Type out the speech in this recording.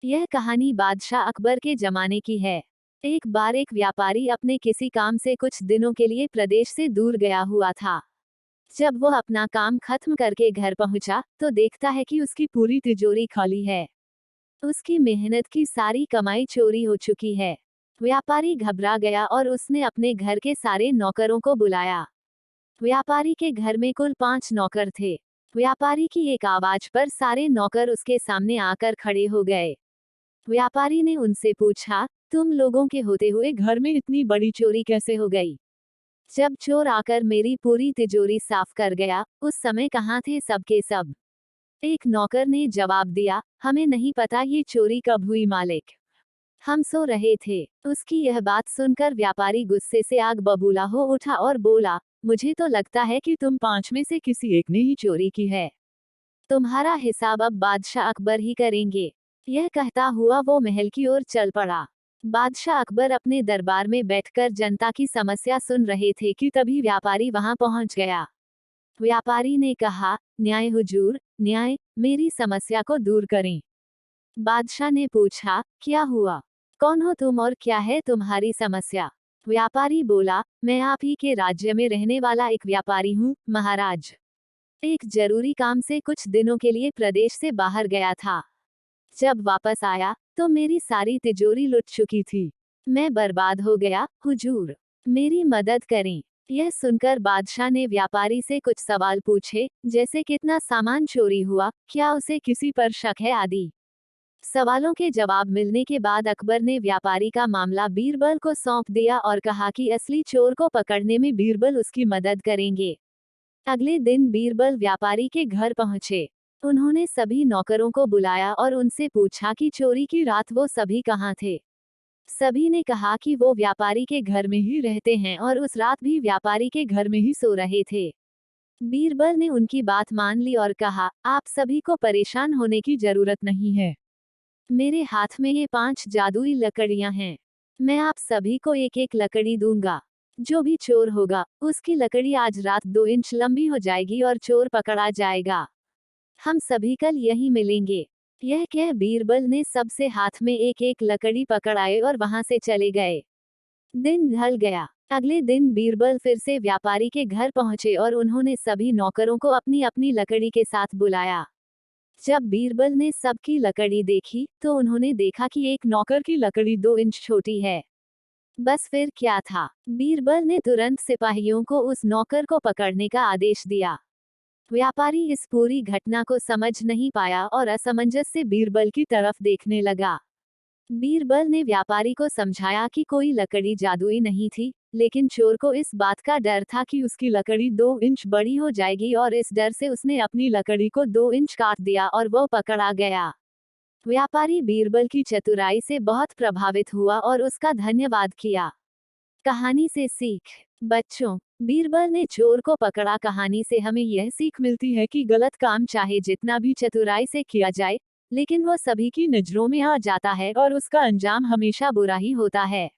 यह कहानी बादशाह अकबर के जमाने की है। एक बार एक व्यापारी अपने किसी काम से कुछ दिनों के लिए प्रदेश से दूर गया हुआ था। जब वो अपना काम खत्म करके घर पहुंचा, तो देखता है कि उसकी पूरी तिजोरी खाली है। उसकी मेहनत की सारी कमाई चोरी हो चुकी है। व्यापारी घबरा गया और उसने अपने घर के सारे नौकरों को बुलाया। व्यापारी के घर में कुल 5 नौकर थे। व्यापारी की एक आवाज पर सारे नौकर उसके सामने आकर खड़े हो गए। व्यापारी ने उनसे पूछा, तुम लोगों के होते हुए घर में इतनी बड़ी चोरी कैसे हो गई? जब चोर आकर मेरी पूरी तिजोरी साफ कर गया, उस समय कहाँ थे सब के सब? एक नौकर ने जवाब दिया, हमें नहीं पता ये चोरी कब हुई मालिक। हम सो रहे थे। उसकी यह बात सुनकर व्यापारी गुस्से से आग बबूला हो उठा और बोला, मुझे तो लगता है कि तुम 5 में से किसी एक ने ही चोरी की है। तुम्हारा हिसाब अब बादशाह अकबर ही करेंगे। यह कहता हुआ वो महल की ओर चल पड़ा। बादशाह अकबर अपने दरबार में बैठकर जनता की समस्या सुन रहे थे कि तभी व्यापारी वहां पहुंच गया। व्यापारी ने कहा, न्याय हुजूर, न्याय, मेरी समस्या को दूर करें। बादशाह ने पूछा, क्या हुआ? कौन हो तुम और क्या है तुम्हारी समस्या? व्यापारी बोला, मैं आप ही के राज्य में रहने वाला एक व्यापारी हूँ, महाराज। एक जरूरी काम से कुछ दिनों के लिए प्रदेश से बाहर गया था। जब वापस आया, तो मेरी सारी तिजोरी लुट चुकी थी। मैं बर्बाद हो गया, हुजूर। मेरी मदद करें। यह सुनकर बादशाह ने व्यापारी से कुछ सवाल पूछे, जैसे कितना सामान चोरी हुआ, क्या उसे किसी पर शक है आदि। सवालों के जवाब मिलने के बाद अकबर ने व्यापारी का मामला बीरबल को सौंप दिया और कहा कि असली चोर को पकड़ने में बीरबल उसकी मदद करेंगे। अगले दिन बीरबल व्यापारी के घर पहुंचे। उन्होंने सभी नौकरों को बुलाया और उनसे पूछा कि चोरी की रात वो सभी कहाँ थे। सभी ने कहा कि वो व्यापारी के घर में ही रहते हैं और उस रात भी व्यापारी के घर में ही सो रहे थे। बीरबल ने उनकी बात मान ली और कहा, आप सभी को परेशान होने की जरूरत नहीं है। मेरे हाथ में ये 5 जादुई लकड़ियां हैं। मैं आप सभी को एक एक लकड़ी दूंगा। जो भी चोर होगा, उसकी लकड़ी आज रात 2 इंच लंबी हो जाएगी और चोर पकड़ा जाएगा। हम सभी कल यहीं मिलेंगे। यह कह बीरबल ने सबसे हाथ में एक एक लकड़ी पकड़ाए और वहां से चले गए। दिन ढल गया। अगले दिन बीरबल फिर से व्यापारी के घर पहुंचे और उन्होंने सभी नौकरों को अपनी अपनी लकड़ी के साथ बुलाया। जब बीरबल ने सबकी लकड़ी देखी, तो उन्होंने देखा कि एक नौकर की लकड़ी 2 इंच छोटी है। बस फिर क्या था? बीरबल ने तुरंत सिपाहियों को उस नौकर को पकड़ने का आदेश दिया। व्यापारी इस पूरी घटना को समझ नहीं पाया और असमंजस से बीरबल की तरफ देखने लगा। बीरबल ने व्यापारी को समझाया कि कोई लकड़ी जादुई नहीं थी, लेकिन चोर को इस बात का डर था कि उसकी लकड़ी 2 इंच बड़ी हो जाएगी और इस डर से उसने अपनी लकड़ी को 2 इंच काट दिया और वो पकड़ा गया। व्यापारी बीरबल की चतुराई से बहुत प्रभावित हुआ और उसका धन्यवाद किया। कहानी से सीख। बच्चों, बीरबल ने चोर को पकड़ा कहानी से हमें यह सीख मिलती है कि गलत काम चाहे जितना भी चतुराई से किया जाए, लेकिन वो सभी की नजरों में आ जाता है और उसका अंजाम हमेशा बुरा ही होता है।